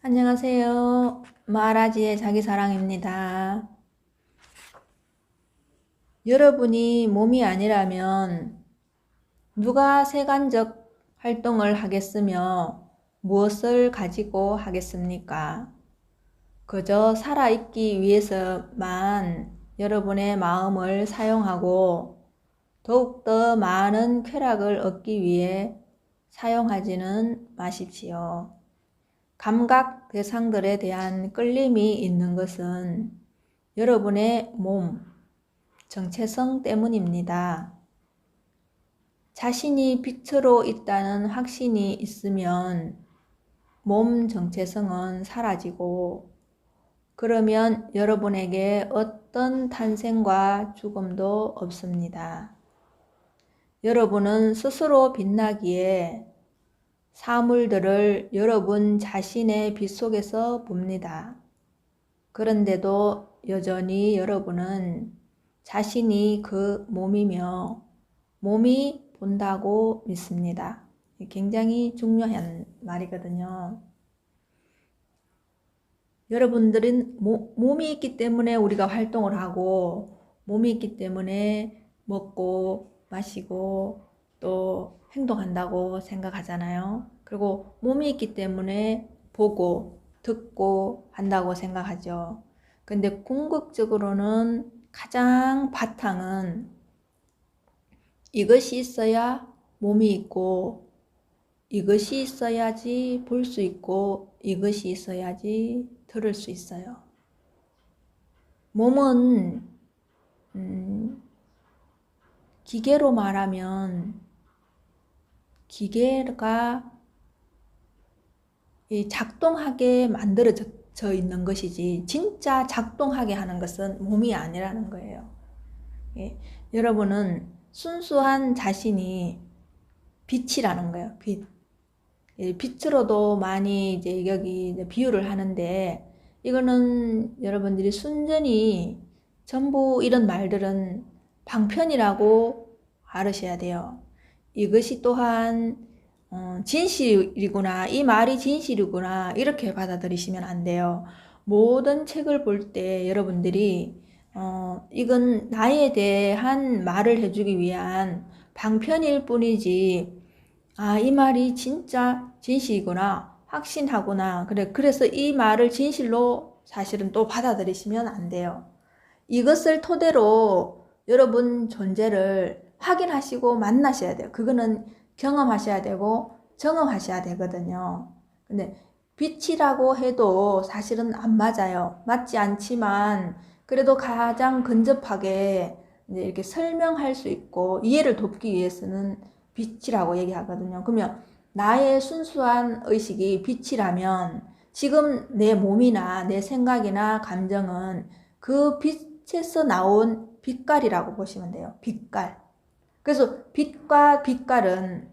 안녕하세요. 마라지의 자기사랑입니다. 여러분이 몸이 아니라면 누가 세간적 활동을 하겠으며 무엇을 가지고 하겠습니까? 그저 살아있기 위해서만 여러분의 마음을 사용하고 더욱더 많은 쾌락을 얻기 위해 사용하지는 마십시오. 감각 대상들에 대한 끌림이 있는 것은 여러분의 몸, 정체성 때문입니다. 자신이 빛으로 있다는 확신이 있으면 몸 정체성은 사라지고, 그러면 여러분에게 어떤 탄생과 죽음도 없습니다. 여러분은 스스로 빛나기에 사물들을 여러분 자신의 빛 속에서 봅니다. 그런데도 여전히 여러분은 자신이 그 몸이며 몸이 본다고 믿습니다. 굉장히 중요한 말이거든요. 여러분들은 몸이 있기 때문에 우리가 활동을 하고, 몸이 있기 때문에 먹고 마시고 또 행동한다고 생각하잖아요. 그리고 몸이 있기 때문에 보고 듣고 한다고 생각하죠. 근데 궁극적으로는 가장 바탕은 이것이 있어야 몸이 있고, 이것이 있어야지 볼 수 있고, 이것이 있어야지 들을 수 있어요. 몸은 기계로 말하면 기계가 작동하게 만들어져 있는 것이지 진짜 작동하게 하는 것은 몸이 아니라는 거예요. 예, 여러분은 순수한 자신이 빛이라는 거예요. 빛. 예, 빛으로도 많이 이제 여기 이제 비유를 하는데, 이거는 여러분들이 순전히 전부 이런 말들은 방편이라고 알으셔야 돼요. 이것이 또한 진실이구나, 이 말이 진실이구나, 이렇게 받아들이시면 안 돼요. 모든 책을 볼 때 여러분들이 이건 나에 대한 말을 해주기 위한 방편일 뿐이지, 이 말이 진짜 진실이구나, 확신하구나, 그래서 이 말을 진실로 사실은 또 받아들이시면 안 돼요. 이것을 토대로 여러분 존재를 확인하시고 만나셔야 돼요. 그거는 경험하셔야 되고 정험하셔야 되거든요. 근데 빛이라고 해도 사실은 안 맞아요. 맞지 않지만 그래도 가장 근접하게 이제 이렇게 설명할 수 있고 이해를 돕기 위해서는 빛이라고 얘기하거든요. 그러면 나의 순수한 의식이 빛이라면 지금 내 몸이나 내 생각이나 감정은 그 빛에서 나온 빛깔이라고 보시면 돼요. 빛깔. 그래서 빛과 빛깔은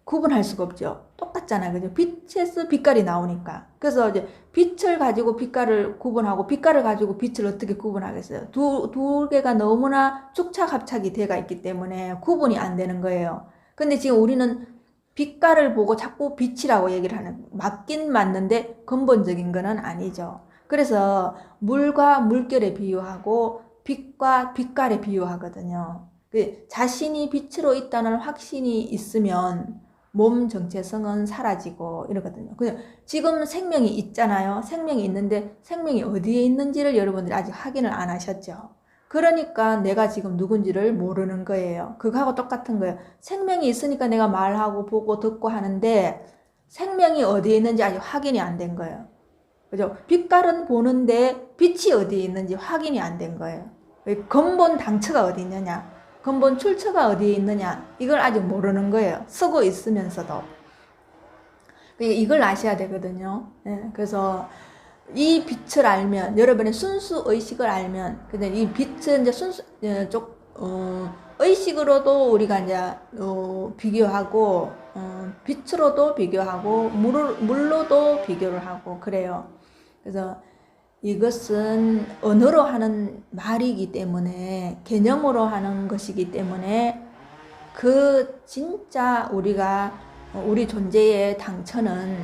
구분할 수가 없죠. 똑같잖아요. 그죠? 빛에서 빛깔이 나오니까. 그래서 이제 빛을 가지고 빛깔을 구분하고 빛깔을 가지고 빛을 어떻게 구분하겠어요? 두 개가 너무나 축착합착이 돼가 있기 때문에 구분이 안 되는 거예요. 근데 지금 우리는 빛깔을 보고 자꾸 빛이라고 얘기를 하는, 맞긴 맞는데 근본적인 거는 아니죠. 그래서 물과 물결에 비유하고 빛과 빛깔에 비유하거든요. 자신이 빛으로 있다는 확신이 있으면 몸 정체성은 사라지고 이러거든요. 그냥 지금 생명이 있잖아요. 생명이 있는데 생명이 어디에 있는지를 여러분들이 아직 확인을 안 하셨죠. 그러니까 내가 지금 누군지를 모르는 거예요. 그거하고 똑같은 거예요. 생명이 있으니까 내가 말하고 보고 듣고 하는데 생명이 어디에 있는지 아직 확인이 안 된 거예요. 그죠? 빛깔은 보는데 빛이 어디에 있는지 확인이 안 된 거예요. 근본 당처가 어디 있느냐, 근본 출처가 어디에 있느냐, 이걸 아직 모르는 거예요. 쓰고 있으면서도. 이걸 아셔야 되거든요. 예, 그래서 이 빛을 알면, 여러분의 순수 의식을 알면, 근데 이 빛은 이제 순수 의식으로도 우리가 이제 비교하고, 빛으로도 비교하고, 물로도 비교를 하고 그래요. 그래서 이것은 언어로 하는 말이기 때문에, 개념으로 하는 것이기 때문에, 그 진짜 우리 존재의 당처는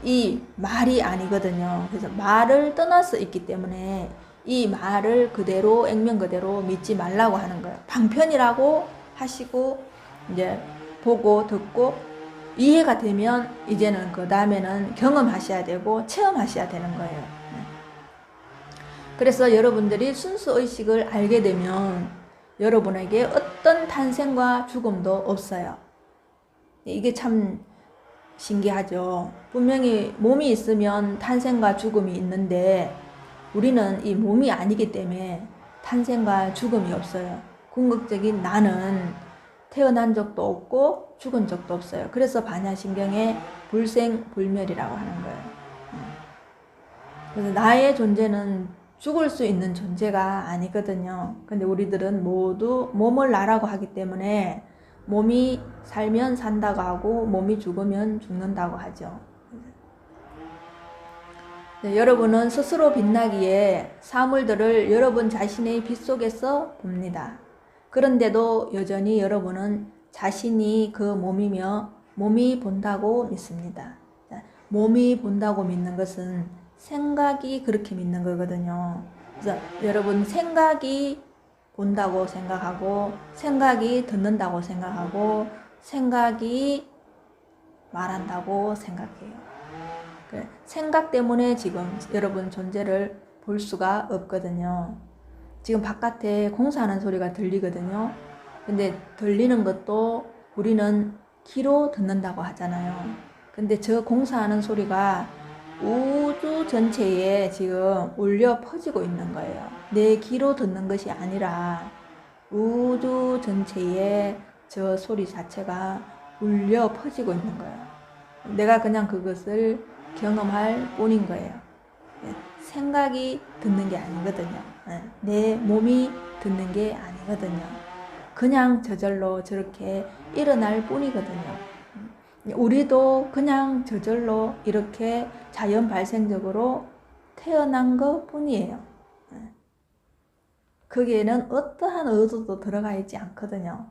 이 말이 아니거든요. 그래서 말을 떠나서 있기 때문에 이 말을 그대로 액면 그대로 믿지 말라고 하는 거예요. 방편이라고 하시고 이제 보고 듣고 이해가 되면 이제는 그 다음에는 경험하셔야 되고 체험하셔야 되는 거예요. 그래서 여러분들이 순수의식을 알게 되면 여러분에게 어떤 탄생과 죽음도 없어요. 이게 참 신기하죠. 분명히 몸이 있으면 탄생과 죽음이 있는데 우리는 이 몸이 아니기 때문에 탄생과 죽음이 없어요. 궁극적인 나는 태어난 적도 없고 죽은 적도 없어요. 그래서 반야신경에 불생불멸이라고 하는 거예요. 그래서 나의 존재는 죽을 수 있는 존재가 아니거든요. 근데 우리들은 모두 몸을 나라고 하기 때문에 몸이 살면 산다고 하고 몸이 죽으면 죽는다고 하죠. 네, 여러분은 스스로 빛나기에 사물들을 여러분 자신의 빛 속에서 봅니다. 그런데도 여전히 여러분은 자신이 그 몸이며 몸이 본다고 믿습니다. 몸이 본다고 믿는 것은 생각이 그렇게 믿는 거거든요. 그래서 여러분 생각이 본다고 생각하고 생각이 듣는다고 생각하고 생각이 말한다고 생각해요. 생각 때문에 지금 여러분 존재를 볼 수가 없거든요. 지금 바깥에 공사하는 소리가 들리거든요. 근데 들리는 것도 우리는 귀로 듣는다고 하잖아요. 근데 저 공사하는 소리가 우주 전체에 지금 울려 퍼지고 있는 거예요. 내 귀로 듣는 것이 아니라 우주 전체에 저 소리 자체가 울려 퍼지고 있는 거예요. 내가 그냥 그것을 경험할 뿐인 거예요. 생각이 듣는 게 아니거든요. 내 몸이 듣는 게 아니거든요. 그냥 저절로 저렇게 일어날 뿐이거든요. 우리도 그냥 저절로 이렇게 자연 발생적으로 태어난 것 뿐이에요. 거기에는 어떠한 의도도 들어가 있지 않거든요.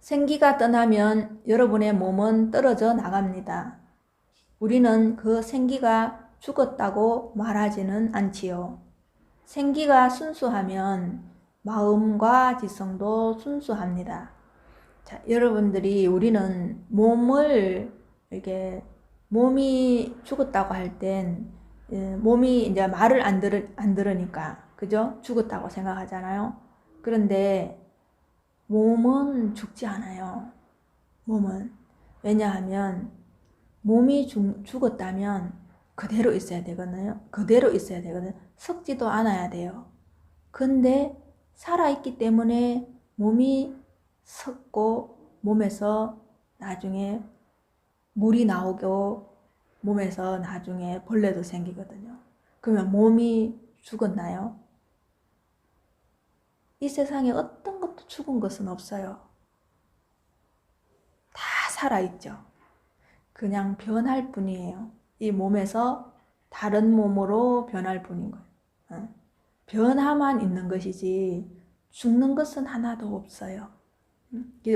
생기가 떠나면 여러분의 몸은 떨어져 나갑니다. 우리는 그 생기가 죽었다고 말하지는 않지요. 생기가 순수하면 마음과 지성도 순수합니다. 자, 여러분들이 우리는 몸을 이렇게 몸이 죽었다고 할 땐 몸이 이제 말을 안 들으니까 그죠? 죽었다고 생각하잖아요. 그런데 몸은 죽지 않아요. 몸은 왜냐하면 몸이 죽었다면 그대로 있어야 되거든요. 그대로 있어야 되거든요. 썩지도 않아야 돼요. 근데 살아있기 때문에 몸이 썩고 몸에서 나중에 물이 나오고 몸에서 나중에 벌레도 생기거든요. 그러면 몸이 죽었나요? 이 세상에 어떤 것도 죽은 것은 없어요. 다 살아있죠. 그냥 변할 뿐이에요. 이 몸에서 다른 몸으로 변할 뿐인 거예요. 변화만 있는 것이지 죽는 것은 하나도 없어요.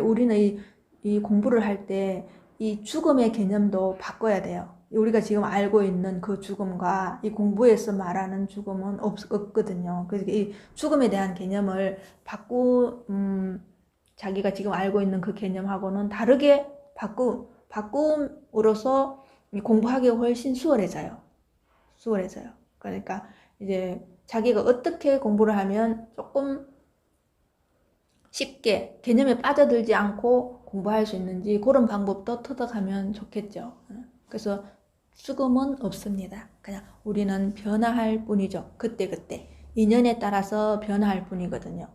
우리는 이 공부를 할 때 이 죽음의 개념도 바꿔야 돼요. 우리가 지금 알고 있는 그 죽음과 이 공부에서 말하는 죽음은 없거든요. 그래서 이 죽음에 대한 개념을 자기가 지금 알고 있는 그 개념하고는 다르게 바꿈으로써 공부하기가 훨씬 수월해져요. 그러니까 이제 자기가 어떻게 공부를 하면 조금 쉽게 개념에 빠져들지 않고 공부할 수 있는지 그런 방법도 터득하면 좋겠죠. 그래서 죽음은 없습니다. 그냥 우리는 변화할 뿐이죠. 그때그때 인연에 따라서 변화할 뿐이거든요.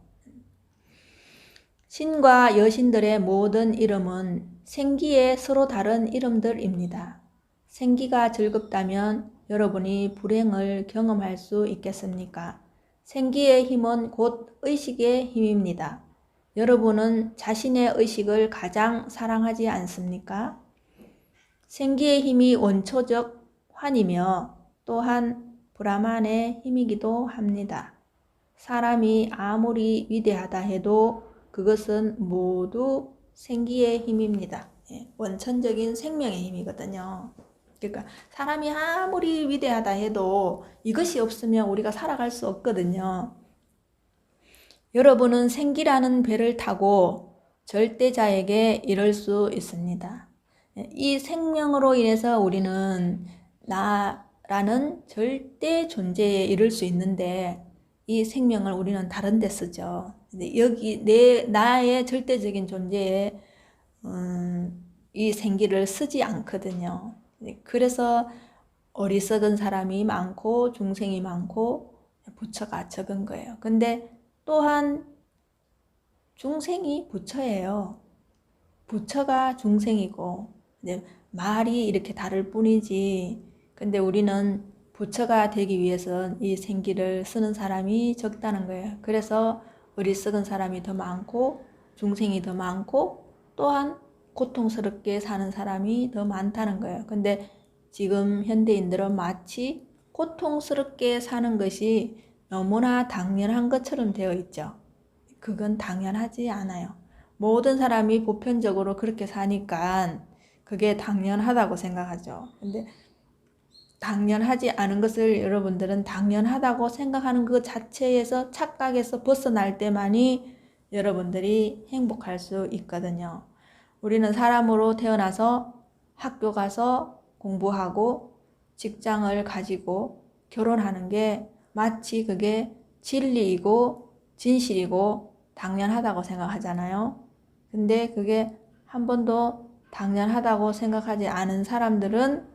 신과 여신들의 모든 이름은 생기의 서로 다른 이름들입니다. 생기가 즐겁다면 여러분이 불행을 경험할 수 있겠습니까? 생기의 힘은 곧 의식의 힘입니다. 여러분은 자신의 의식을 가장 사랑하지 않습니까? 생기의 힘이 원초적 환이며 또한 브라만의 힘이기도 합니다. 사람이 아무리 위대하다 해도 그것은 모두 생기의 힘입니다. 원천적인 생명의 힘이거든요. 그러니까 사람이 아무리 위대하다 해도 이것이 없으면 우리가 살아갈 수 없거든요. 여러분은 생기라는 배를 타고 절대자에게 이를 수 있습니다. 이 생명으로 인해서 우리는 나라는 절대 존재에 이를 수 있는데 이 생명을 우리는 다른 데 쓰죠. 여기 나의 절대적인 존재에 이 생기를 쓰지 않거든요. 그래서 어리석은 사람이 많고 중생이 많고 부처가 적은 거예요. 근데 또한 중생이 부처예요. 부처가 중생이고 말이 이렇게 다를 뿐이지. 근데 우리는 부처가 되기 위해서는 이 생기를 쓰는 사람이 적다는 거예요. 그래서 어리석은 사람이 더 많고 중생이 더 많고 또한 고통스럽게 사는 사람이 더 많다는 거예요. 근데 지금 현대인들은 마치 고통스럽게 사는 것이 너무나 당연한 것처럼 되어 있죠. 그건 당연하지 않아요. 모든 사람이 보편적으로 그렇게 사니까 그게 당연하다고 생각하죠. 근데 당연하지 않은 것을 여러분들은 당연하다고 생각하는 그 자체에서 착각에서 벗어날 때만이 여러분들이 행복할 수 있거든요. 우리는 사람으로 태어나서 학교 가서 공부하고 직장을 가지고 결혼하는 게 마치 그게 진리이고 진실이고 당연하다고 생각하잖아요. 근데 그게 한 번도 당연하다고 생각하지 않은 사람들은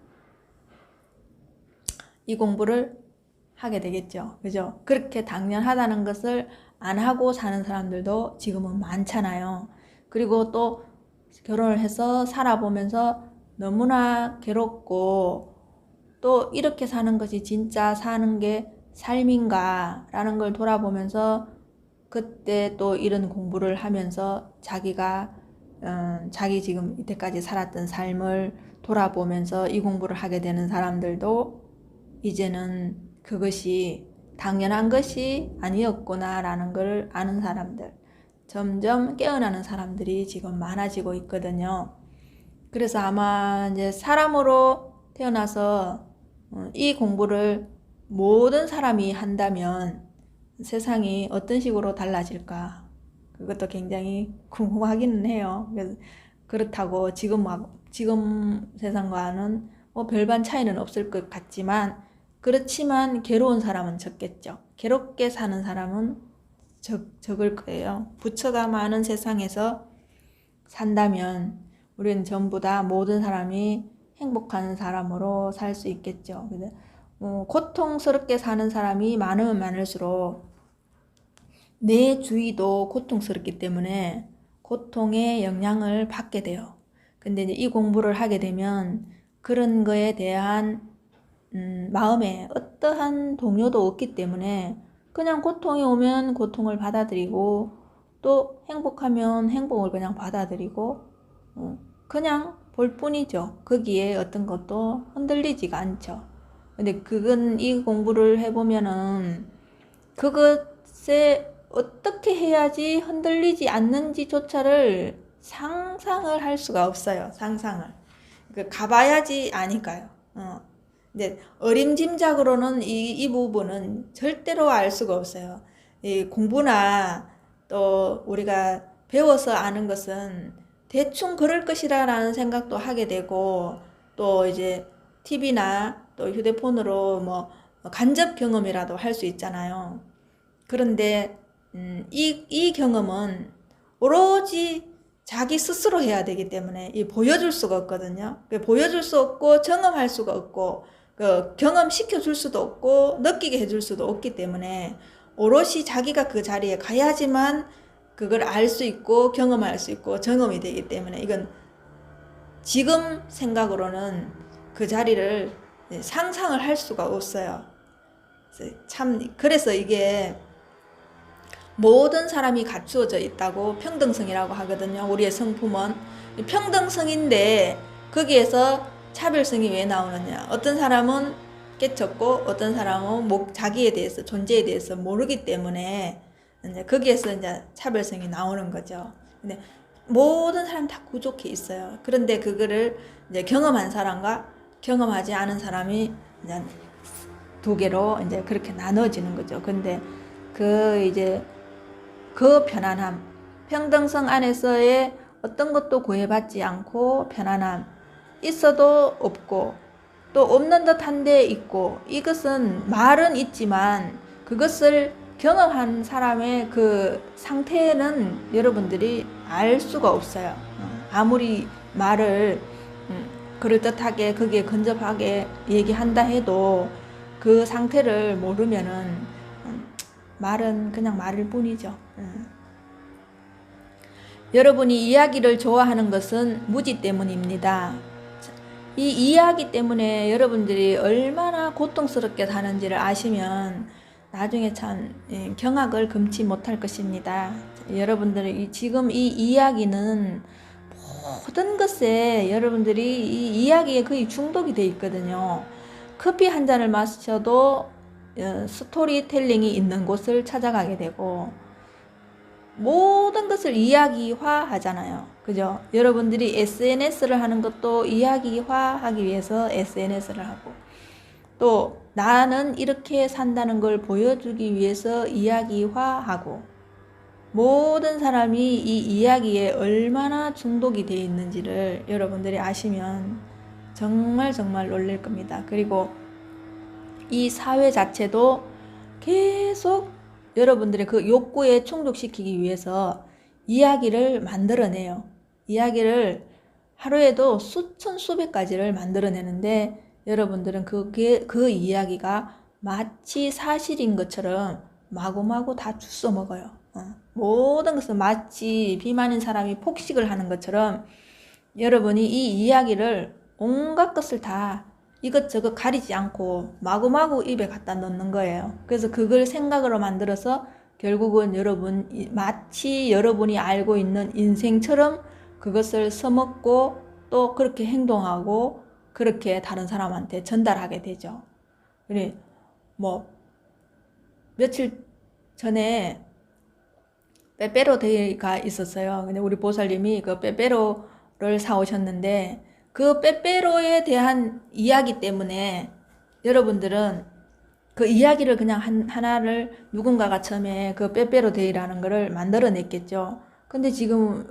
이 공부를 하게 되겠죠. 그죠? 그렇게 당연하다는 것을 안 하고 사는 사람들도 지금은 많잖아요. 그리고 또 결혼을 해서 살아보면서 너무나 괴롭고 또 이렇게 사는 것이 진짜 사는 게 삶인가 라는 걸 돌아보면서 그때 또 이런 공부를 하면서 자기가 자기 지금 이때까지 살았던 삶을 돌아보면서 이 공부를 하게 되는 사람들도 이제는 그것이 당연한 것이 아니었구나 라는 걸 아는 사람들, 점점 깨어나는 사람들이 지금 많아지고 있거든요. 그래서 아마 이제 사람으로 태어나서 이 공부를 모든 사람이 한다면 세상이 어떤 식으로 달라질까? 그것도 굉장히 궁금하기는 해요. 그렇다고 지금 세상과는 뭐 별반 차이는 없을 것 같지만 그렇지만 괴로운 사람은 적겠죠. 괴롭게 사는 사람은 적을 거예요. 부처가 많은 세상에서 산다면 우리는 전부 다 모든 사람이 행복한 사람으로 살 수 있겠죠. 고통스럽게 사는 사람이 많으면 많을수록 내 주위도 고통스럽기 때문에 고통의 영향을 받게 돼요. 근데 이제 이 공부를 하게 되면 그런 거에 대한 마음에 어떠한 동요도 없기 때문에 그냥 고통이 오면 고통을 받아들이고 또 행복하면 행복을 그냥 받아들이고 그냥 볼 뿐이죠. 거기에 어떤 것도 흔들리지가 않죠. 근데 그건 이 공부를 해보면은 그것에 어떻게 해야지 흔들리지 않는지조차를 상상을 할 수가 없어요. 상상을. 가봐야지 아니까요. 근데 어림짐작으로는 이 부분은 절대로 알 수가 없어요. 이 공부나 또 우리가 배워서 아는 것은 대충 그럴 것이라는 생각도 하게 되고 또 이제 TV나 또 휴대폰으로 뭐 간접 경험이라도 할 수 있잖아요. 그런데 이 경험은 오로지 자기 스스로 해야 되기 때문에 보여줄 수가 없거든요. 보여줄 수 없고 경험할 수가 없고 경험시켜 줄 수도 없고 느끼게 해줄 수도 없기 때문에 오롯이 자기가 그 자리에 가야지만 그걸 알 수 있고 경험할 수 있고 경험이 되기 때문에 이건 지금 생각으로는 그 자리를 상상을 할 수가 없어요. 그래서 이게 모든 사람이 갖추어져 있다고 평등성이라고 하거든요. 우리의 성품은 평등성인데 거기에서 차별성이 왜 나오느냐. 어떤 사람은 깨쳤고 어떤 사람은 자기에 대해서 존재에 대해서 모르기 때문에 이제 거기에서 이제 차별성이 나오는 거죠. 근데 모든 사람 다 구족해 있어요. 그런데 그거를 이제 경험한 사람과 경험하지 않은 사람이 이제 두 개로 이제 그렇게 나눠지는 거죠. 근데 이제 그 편안함, 평등성 안에서의 어떤 것도 구애받지 않고 편안함, 있어도 없고 또 없는 듯한데 있고, 이것은 말은 있지만 그것을 경험한 사람의 그 상태는 여러분들이 알 수가 없어요. 아무리 말을 그럴듯하게 그게 근접하게 얘기한다 해도 그 상태를 모르면은 말은 그냥 말일 뿐이죠. 여러분이 이야기를 좋아하는 것은 무지 때문입니다. 이 이야기 때문에 여러분들이 얼마나 고통스럽게 사는지를 아시면 나중에 참 경악을 금치 못할 것입니다. 여러분들이 지금 이 이야기는 모든 것에 여러분들이 이 이야기에 거의 중독이 돼 있거든요. 커피 한 잔을 마셔도 스토리텔링이 있는 곳을 찾아가게 되고 모든 것을 이야기화 하잖아요. 그죠? 여러분들이 SNS를 하는 것도 이야기화 하기 위해서 SNS를 하고, 또 나는 이렇게 산다는 걸 보여주기 위해서 이야기화 하고, 모든 사람이 이 이야기에 얼마나 중독이 되어 있는지를 여러분들이 아시면 정말 정말 놀랄 겁니다. 그리고 이 사회 자체도 계속 여러분들의 그 욕구에 충족시키기 위해서 이야기를 만들어내요. 이야기를 하루에도 수천 수백 가지를 만들어내는데 여러분들은 그 이야기가 마치 사실인 것처럼 마구마구 다 주워 먹어요. 모든 것을 마치 비만인 사람이 폭식을 하는 것처럼 여러분이 이 이야기를 온갖 것을 다 이것저것 가리지 않고 마구마구 입에 갖다 넣는 거예요. 그래서 그걸 생각으로 만들어서 결국은 마치 여러분이 알고 있는 인생처럼 그것을 써먹고 또 그렇게 행동하고 그렇게 다른 사람한테 전달하게 되죠. 그래, 며칠 전에 빼빼로 데이가 있었어요. 근데 우리 보살님이 그 빼빼로를 사오셨는데 그 빼빼로에 대한 이야기 때문에 여러분들은 그 이야기를 그냥 하나를 누군가가 처음에 그 빼빼로 데이라는 거를 만들어냈겠죠. 근데 지금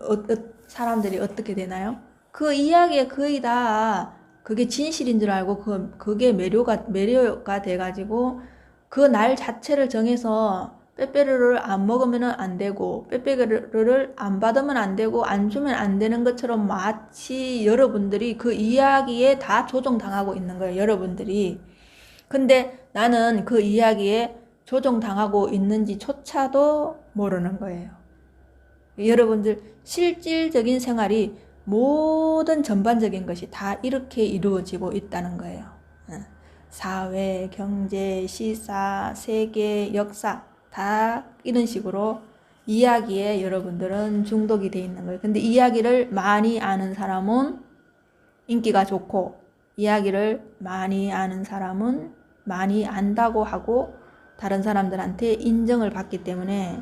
사람들이 어떻게 되나요? 그 이야기에 거의 다 그게 진실인 줄 알고 그게 매료가 돼가지고 그 날 자체를 정해서 빼빼로를 안 먹으면 안 되고 빼빼로를 안 받으면 안 되고 안 주면 안 되는 것처럼 마치 여러분들이 그 이야기에 다 조종당하고 있는 거예요. 여러분들이. 근데 나는 그 이야기에 조종당하고 있는지조차도 모르는 거예요. 여러분들 실질적인 생활이 모든 전반적인 것이 다 이렇게 이루어지고 있다는 거예요. 사회, 경제, 시사, 세계, 역사 다 이런 식으로 이야기에 여러분들은 중독이 돼 있는 거예요. 근데 이야기를 많이 아는 사람은 인기가 좋고 이야기를 많이 아는 사람은 많이 안다고 하고 다른 사람들한테 인정을 받기 때문에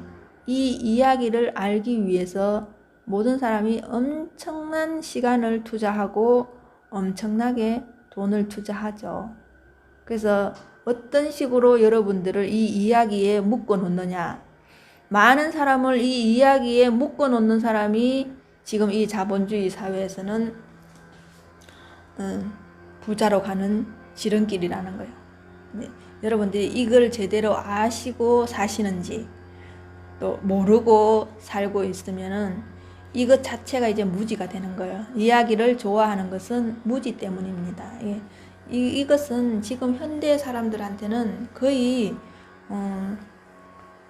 이 이야기를 알기 위해서 모든 사람이 엄청난 시간을 투자하고 엄청나게 돈을 투자하죠. 그래서 어떤 식으로 여러분들을 이 이야기에 묶어 놓느냐, 많은 사람을 이 이야기에 묶어 놓는 사람이 지금 이 자본주의 사회에서는 부자로 가는 지름길이라는 거예요. 네, 여러분들이 이걸 제대로 아시고 사시는지 또 모르고 살고 있으면은 이것 자체가 이제 무지가 되는 거예요. 이야기를 좋아하는 것은 무지 때문입니다. 예. 이것은 지금 현대 사람들한테는 거의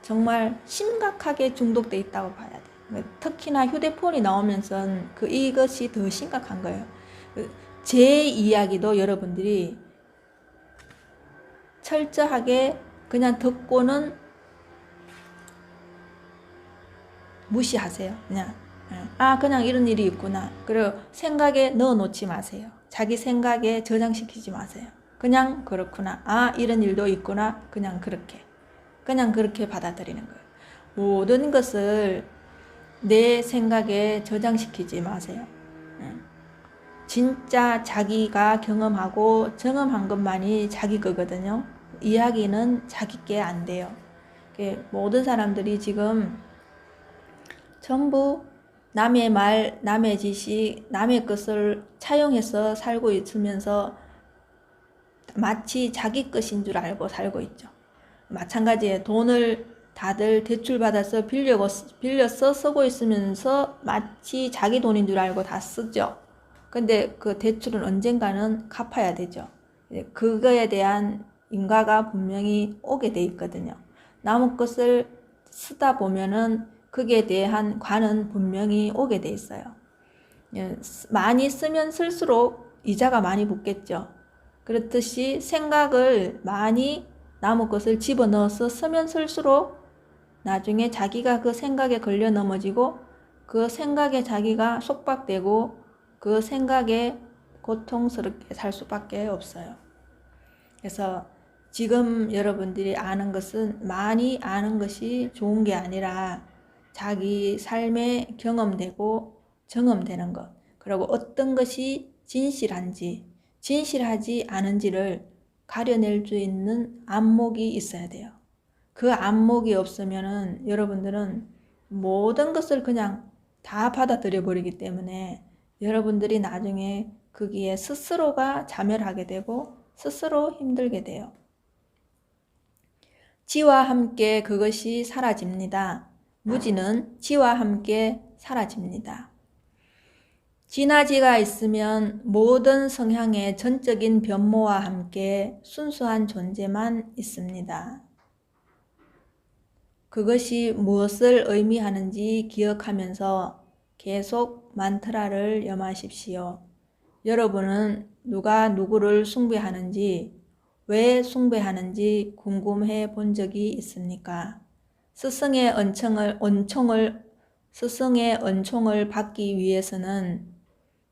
정말 심각하게 중독돼 있다고 봐야 돼요. 특히나 휴대폰이 나오면서 이것이 더 심각한 거예요. 제 이야기도 여러분들이 철저하게 그냥 듣고는 무시하세요. 그냥 이런 일이 있구나. 그리고 생각에 넣어놓지 마세요. 자기 생각에 저장시키지 마세요. 그냥 그렇구나. 이런 일도 있구나. 그냥 그렇게 받아들이는 거예요. 모든 것을 내 생각에 저장시키지 마세요. 진짜 자기가 경험하고 경험한 것만이 자기 거거든요. 이야기는 자기 게 안 돼요. 모든 사람들이 지금 전부 남의 말, 남의 지식, 남의 것을 차용해서 살고 있으면서 마치 자기 것인 줄 알고 살고 있죠. 마찬가지에 돈을 다들 대출받아서 빌려서 쓰고 있으면서 마치 자기 돈인 줄 알고 다 쓰죠. 근데 그 대출은 언젠가는 갚아야 되죠. 그거에 대한 인가가 분명히 오게 돼 있거든요. 남의 것을 쓰다 보면은 그게 대한 관은 분명히 오게 돼 있어요. 많이 쓰면 쓸수록 이자가 많이 붙겠죠. 그렇듯이 생각을 많이 남의 것을 집어넣어서 쓰면 쓸수록 나중에 자기가 그 생각에 걸려 넘어지고 그 생각에 자기가 속박되고 그 생각에 고통스럽게 살 수밖에 없어요. 그래서 지금 여러분들이 아는 것은 많이 아는 것이 좋은 게 아니라 자기 삶에 경험되고 경험되는 것, 그리고 어떤 것이 진실한지 진실하지 않은지를 가려낼 수 있는 안목이 있어야 돼요. 그 안목이 없으면은 여러분들은 모든 것을 그냥 다 받아들여 버리기 때문에 여러분들이 나중에 거기에 스스로가 자멸하게 되고 스스로 힘들게 돼요. 지와 함께 그것이 사라집니다. 무지는 지와 함께 사라집니다. 지나지가 있으면 모든 성향의 전적인 변모와 함께 순수한 존재만 있습니다. 그것이 무엇을 의미하는지 기억하면서 계속 만트라를 염하십시오. 여러분은 누가 누구를 숭배하는지, 왜 숭배하는지 궁금해 본 적이 있습니까? 스승의 은총을 받기 위해서는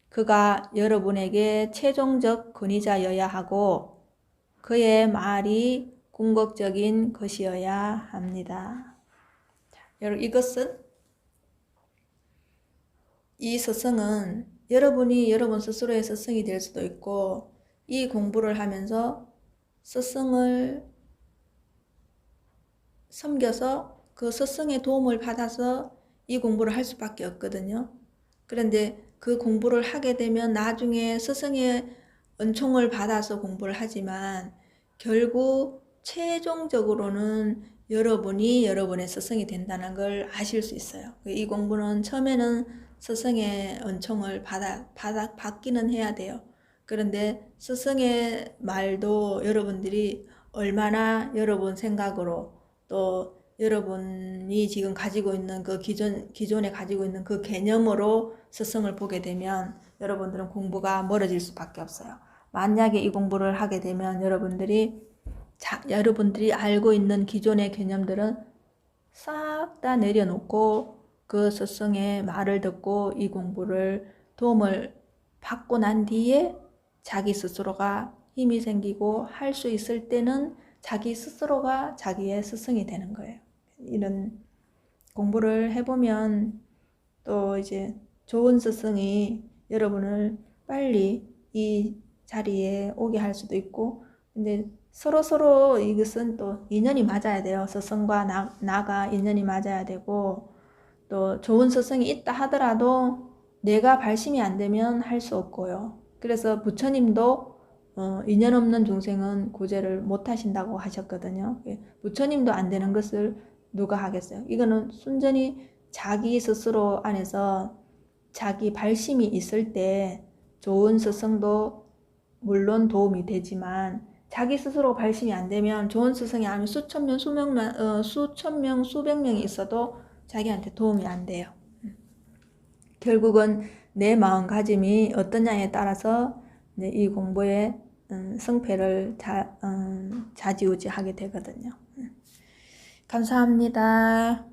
그가 여러분에게 최종적 권위자여야 하고 그의 말이 궁극적인 것이어야 합니다. 여러분, 이 스승은 여러분이 여러분 스스로의 스승이 될 수도 있고 이 공부를 하면서 스승을 섬겨서 그 스승의 도움을 받아서 이 공부를 할 수밖에 없거든요. 그런데 그 공부를 하게 되면 나중에 스승의 은총을 받아서 공부를 하지만 결국 최종적으로는 여러분이 여러분의 스승이 된다는 걸 아실 수 있어요. 이 공부는 처음에는 스승의 은총을 받기는 해야 돼요. 그런데 스승의 말도 여러분들이 얼마나 여러분 생각으로 또 여러분이 지금 가지고 있는 그 기존에 가지고 있는 그 개념으로 스승을 보게 되면 여러분들은 공부가 멀어질 수밖에 없어요. 만약에 이 공부를 하게 되면 여러분들이 알고 있는 기존의 개념들은 싹 다 내려놓고 그 스승의 말을 듣고 이 공부를 도움을 받고 난 뒤에 자기 스스로가 힘이 생기고 할 수 있을 때는 자기 스스로가 자기의 스승이 되는 거예요. 이런 공부를 해보면 또 이제 좋은 스승이 여러분을 빨리 이 자리에 오게 할 수도 있고, 근데 서로 이것은 또 인연이 맞아야 돼요. 스승과 나가 인연이 맞아야 되고, 또 좋은 스승이 있다 하더라도 내가 발심이 안 되면 할 수 없고요. 그래서 부처님도 인연 없는 중생은 구제를 못 하신다고 하셨거든요. 부처님도 안 되는 것을 누가 하겠어요? 이거는 순전히 자기 스스로 안에서 자기 발심이 있을 때 좋은 스승도 물론 도움이 되지만 자기 스스로 발심이 안 되면 좋은 스승이 아니면 수천 명, 수백 명이 있어도 자기한테 도움이 안 돼요. 결국은 내 마음가짐이 어떠냐에 따라서 이 공부의 성패를 좌지우지하게 되거든요. 감사합니다.